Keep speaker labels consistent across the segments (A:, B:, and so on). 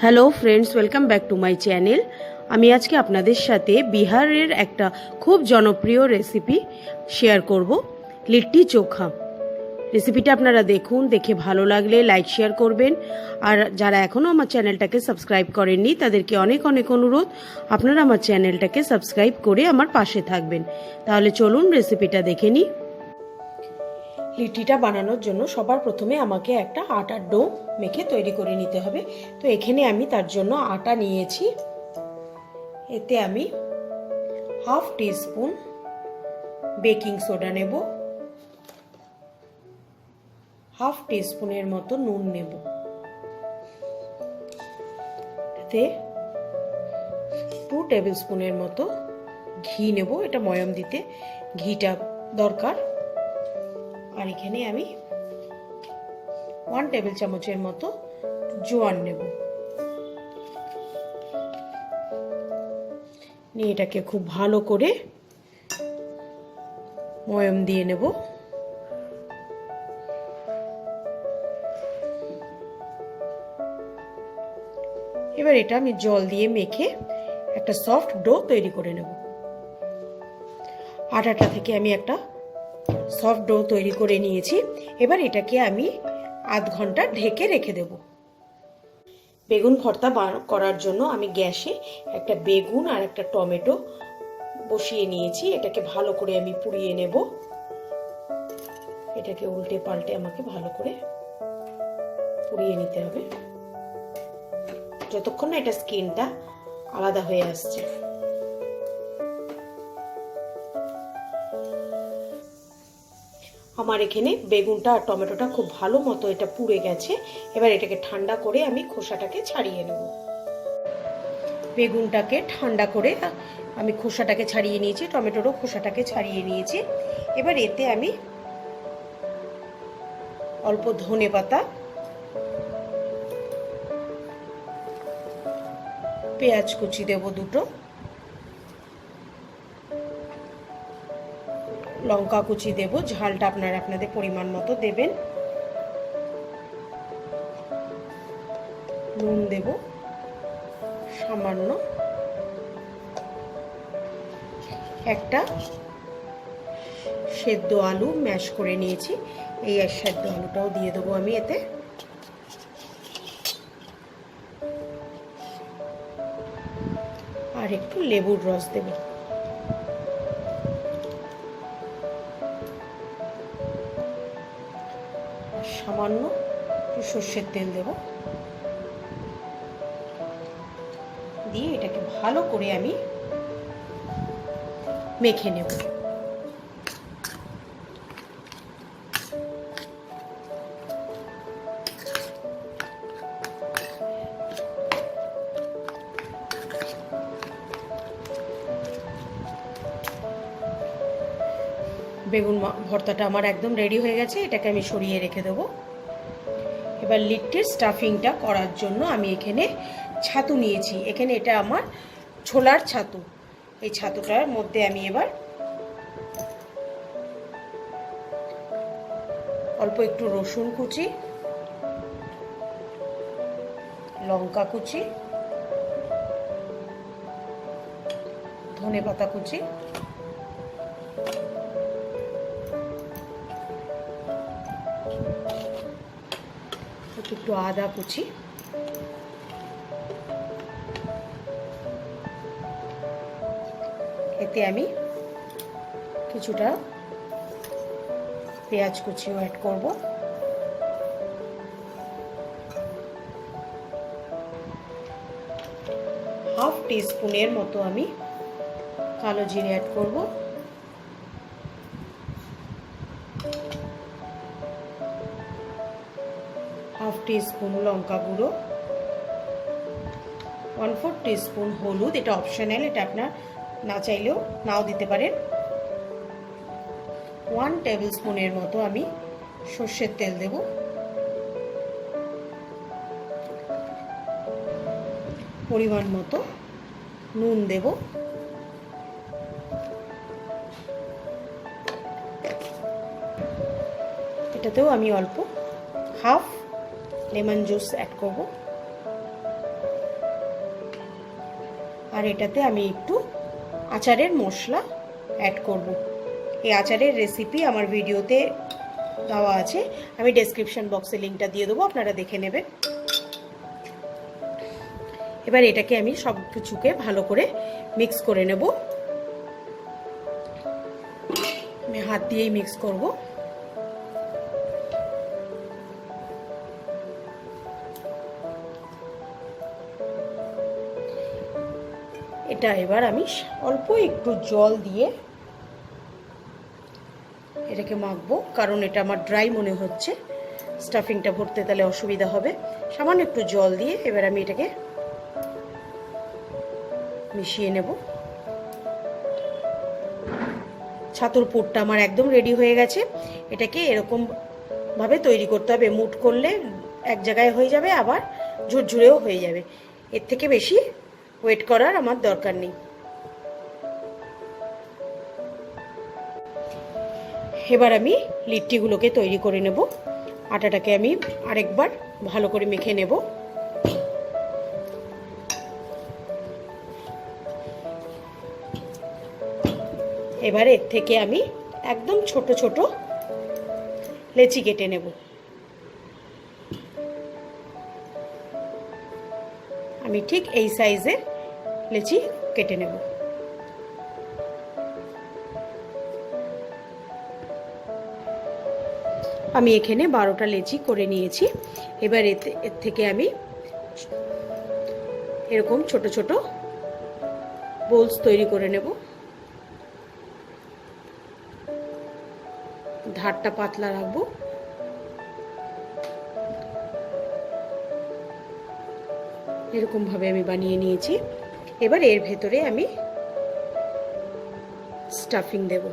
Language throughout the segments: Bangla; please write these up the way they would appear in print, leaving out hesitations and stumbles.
A: Hello friends, welcome back to my channel. আমি আজকে আপনাদের সাথে বিহারের একটা খুব জনপ্রিয় রেসিপি শেয়ার করব, লিট্টি চোখা। রেসিপিটা আপনারা দেখুন, দেখে ভালো লাগলে লাইক শেয়ার করবেন। আর যারা এখনও আমার চ্যানেলটাকে সাবস্ক্রাইব করেননি তাদেরকে অনেক অনেক অনুরোধ, আপনারা আমার চ্যানেলটাকে সাবস্ক্রাইব করে আমার পাশে থাকবেন। তাহলে চলুন রেসিপিটা দেখে নিই। লিট্টিটা বানানোর জন্য সবার প্রথমে আমাকে একটা আটার ডো মেখে তৈরি করে নিতে হবে। তো এখানে আমি তার জন্য আটা নিয়েছি। এতে আমি হাফ টিস্পুন বেকিং সোডা নেব, হাফ টিস্পুনের মতো নুন নেব, এতে 2 টেবিল স্পুনের মতো ঘি নেব। এটা ময়াম দিতে ঘিটা দরকার। আর এখানে আমি 1 টেবিল চামচের মতো জোয়ান নেব। নিয়ে এটাকে খুব ভালো করে ময়াম দিয়ে নেব। এবার এটা আমি জল দিয়ে মেখে একটা সফট ডো তৈরি করে নেব। আটাটা থেকে আমি একটা সফট ডো তৈরি করে নিয়েছি। এবার এটাকে আমি আধ ঘন্টা ঢেকে রেখে দেব। বেগুন ভর্তা করার জন্য আমি গ্যাসে একটা বেগুন আর একটা টমেটো বসিয়ে নিয়েছি। এটাকে ভালো করে আমি পুড়িয়ে নেব। এটাকে উল্টে পাল্টে আমাকে ভালো করে পুড়িয়ে নিতে হবে যতক্ষণ না এটা স্কিনটা আলাদা হয়ে আসছে। আমার এখানে বেগুনটা আর টমেটোটা খুব ভালো মতো এটা পুড়ে গেছে। এবার এটাকে ঠান্ডা করে আমি খোসাটাকে ছাড়িয়ে নেব। বেগুনটাকে ঠান্ডা করে আমি খোসাটাকে ছাড়িয়ে নিয়েছি, টমেটোরও খোসাটাকে ছাড়িয়ে নিয়েছি। এবার এতে আমি অল্প ধনেপাতা, পেঁয়াজ কুচি দেব 2টো, লঙ্কা কুচি দেব, ঝালটা আপনারা আপনাদের পরিমাণ মতো দেবেন। নুন দেব সামান্য, একটা সেদ্ধ আলু ম্যাশ করে নিয়েছি, এই সেদ্ধ আলুটাও দিয়ে দেবো আমি এতে। আর একটু লেবুর রস দেব। সামান্য একটু সর্ষের তেল দেব। দিয়ে এটাকে ভালো করে আমি মেখে নেব। বেগুন ভর্তাটা আমার একদম রেডি হয়ে গেছে। এটাকে আমি সরিয়ে রেখে দেবো। এবার লিট্টির স্টাফিংটা করার জন্য আমি এখানে ছাতু নিয়েছি। এখানে এটা আমার ছোলার ছাতু। এই ছাতুটার মধ্যে আমি এবার অল্প একটু রসুন কুচি, লঙ্কা কুচি, ধনেপাতা কুচি, একটু আদা কুচি, এতে আমি কিছুটা পেঁয়াজ কুচিও অ্যাড করব। হাফ টিস্পুনের মতো আমি কালো জিরে অ্যাড করব। হাফ টিস্পুন লঙ্কা গুঁড়ো, 1/4 টিস্পুন হলুদ, এটা অপশনাল, এটা আপনার না চাইলেও নাও দিতে পারেন। 1 টেবিল স্পুনের মতো আমি সর্ষের তেল দেব। পরিমাণ মতো নুন দেব। এটাতেও আমি অল্প হাফ লেমন জুস অ্যাড করব। আর এটাতে আমি একটু আচারের মশলা অ্যাড করব। এই আচারের রেসিপি আমার ভিডিওতে দেওয়া আছে, আমি ডেসক্রিপশন বক্সে লিঙ্কটা দিয়ে দেবো, আপনারা দেখে নেবেন। এবার এটাকে আমি সব কিছুকে ভালো করে মিক্স করে নেব। আমি হাত দিয়েই মিক্স করব। এটা এবার আমি অল্প একটু জল দিয়ে এটাকে মাখবো, কারণ এটা আমার ড্রাই মনে হচ্ছে, স্টাফিংটা ভরতে তাহলে অসুবিধা হবে। সামান্য একটু জল দিয়ে এবার আমি এটাকে মিশিয়ে নেব। ছাতুর পুরটা আমার একদম রেডি হয়ে গেছে। এটাকে এরকম ভাবে তৈরি করতে হবে, মুট করলে এক জায়গায় হয়ে যাবে, আবার ঝুরঝুরেও হয়ে যাবে। এর থেকে বেশি ওয়েট করার আমার দরকার নেই। এবার আমি লিট্টিগুলোকে তৈরি করে নেব। আটাটাকে আমি আরেকবার ভালো করে মেখে নেব। এবার এর থেকে আমি একদম ছোট ছোট লেচি কেটে নেব। আমি ঠিক এই সাইজের লেচি কেটে নেব। আমি এখানে 12টা লেচি করে নিয়েছি। এবার এর থেকে আমি এরকম ছোট ছোট বোলস তৈরি করে নেব। ধারটা পাতলা রাখবো। এরকম ভাবে আমি বানিয়ে নিয়েছি। এবার এর ভেতরে আমি স্টাফিং দেব।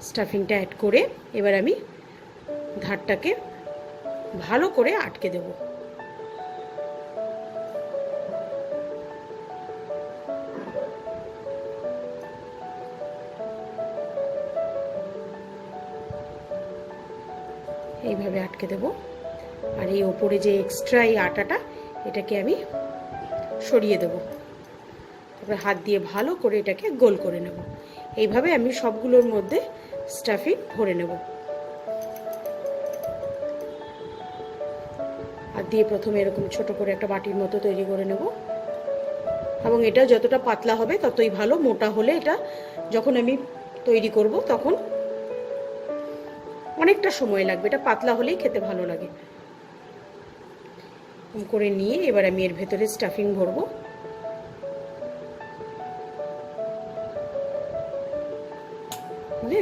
A: স্টাফিংটা অ্যাড করে এবার আমি ধারটাকে ভালো করে আটকে দেব। এইভাবে আটকে দেব। আর এই ওপরে যে এক্সট্রা এই আটাটা, এটাকে আমি সরিয়ে দেব। তারপরে হাত দিয়ে ভালো করে এটাকে গোল করে নেব। এইভাবে আমি সবগুলোর মধ্যে স্টাফিং ভরে নেব। হাত দিয়ে প্রথমে এরকম ছোট করে একটা বাটির মতো তৈরি করে নেব। এবং এটা যতটা পাতলা হবে ততই ভালো। মোটা হলে এটা যখন আমি তৈরি করব তখন অনেকটা সময় লাগবে, এটা পাতলা হলেই খেতে ভালো লাগে। এরকম করে নিয়ে এবার আমি এর ভেতরে স্টাফিং ভরবো।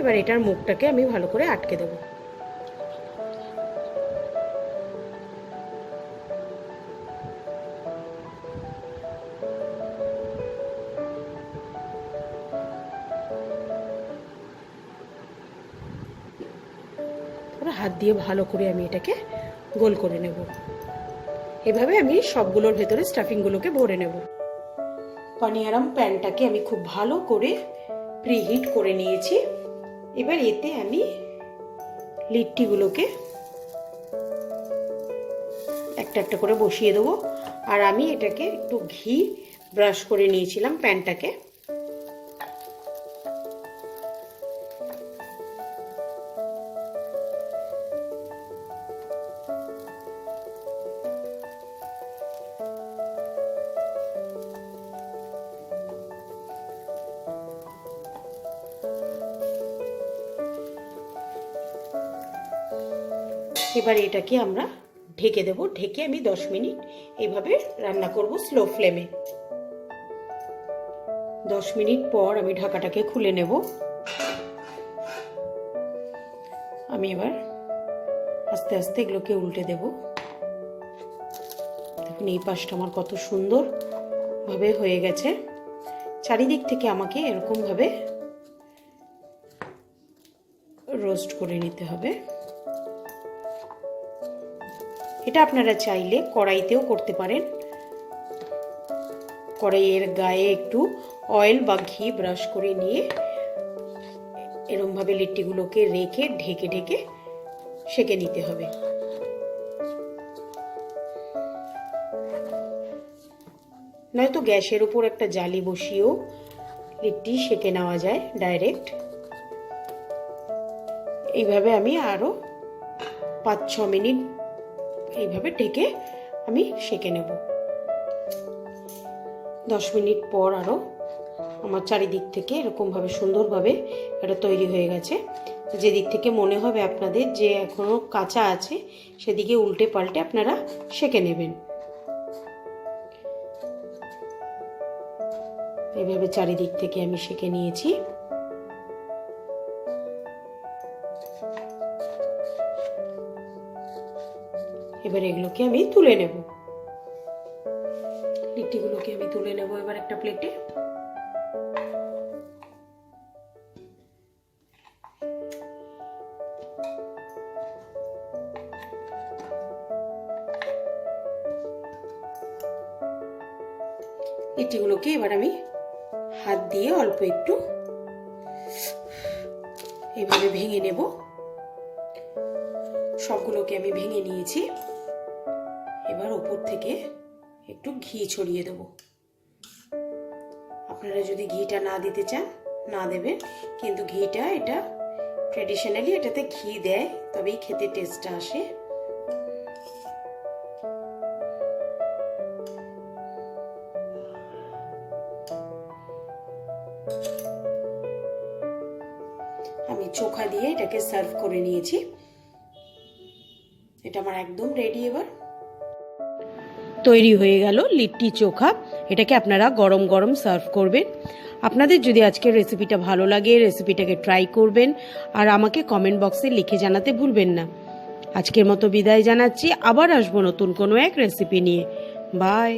A: এবার এটার মুখটাকে আমি ভালো করে আটকে দেব। হাত দিয়ে ভালো করে আমি এটাকে গোল করে নেব। এভাবে আমি সবগুলোর ভেতরে স্টাফিংগুলোকে ভরে নেব। পানিয়ারাম প্যানটাকে আমি খুব ভালো করে প্রিহিট করে নিয়েছি। এবার এতে আমি লিট্টিগুলোকে একটা একটা করে বসিয়ে দেবো। আর আমি এটাকে একটু ঘি ব্রাশ করে নিয়েছিলাম প্যানটাকে। এবার এটাকে আমরা ঢেকে দেব। ঢেকে আমি 10 মিনিট এইভাবে রান্না করব স্লো ফ্লেমে। 10 মিনিট পর আমি ঢাকাটাকে খুলে নেব। আমি এবার আস্তে আস্তে এগুলোকে উল্টে দেব। দেখুন এই পাশটা আমার কত সুন্দর ভাবে হয়ে গেছে। চারিদিক থেকে আমাকে এরকম ভাবে রোস্ট করে নিতে হবে। এটা আপনারা চাইলে কড়াইতেও করতে পারেন। কড়াইয়ের গায়ে একটু অয়েল বা ঘি ব্রাশ করে নিয়ে এরকম ভাবে লিট্টিগুলোকে রেখে ঢেকে ঢেকে সেঁকে নিতে হবে। নয়তো গ্যাসের উপর একটা জালি বসিয়েও লিট্টি সেঁকে নেওয়া যায় ডাইরেক্ট। এইভাবে আমি আরো 5-6 মিনিট এইভাবে ঢেকে আমি সেঁকে নেব। 10 মিনিট পর আরো আমার চারিদিক থেকে এরকমভাবে সুন্দরভাবে এটা তৈরি হয়ে গেছে। যে দিক থেকে মনে হবে আপনাদের যে এখনো কাঁচা আছে সেদিকে উল্টে পাল্টে আপনারা সেঁকে নেবেন। এইভাবে চারিদিক থেকে আমি সেঁকে নিয়েছি। এবার এগুলোকে আমি তুলে নেব। লিট্টিগুলোকে আমি তুলে নেব এবার একটা প্লেটে। লিট্টিগুলোকে এবার আমি হাত দিয়ে অল্প একটু এইভাবে ভেঙে নেব। সবগুলোকে আমি ভেঙে নিয়েছি। এবার উপর থেকে একটু ঘি ছড়িয়ে দেব। আপনারা যদি ঘিটা না দিতে চান না দেবেন, কিন্তু ঘিটা এটা ট্র্যাডিশনালি এটাতে ঘি দেয় তবেই খেতে টেস্টটা আসে। আমি চোখা দিয়ে এটাকে সার্ভ করে নিয়েছি। এটা আমার একদম রেডি। এবার তৈরি হয়ে গেল লিট্টি চোখা। এটাকে আপনারা গরম গরম সার্ভ করবেন। আপনাদের যদি আজকের রেসিপিটা ভালো লাগে রেসিপিটাকে ট্রাই করবেন আর আমাকে কমেন্ট বক্সে লিখে জানাতে ভুলবেন না। আজকের মতো বিদায় জানাচ্ছি, আবার আসবো নতুন কোনো এক রেসিপি নিয়ে। বাই।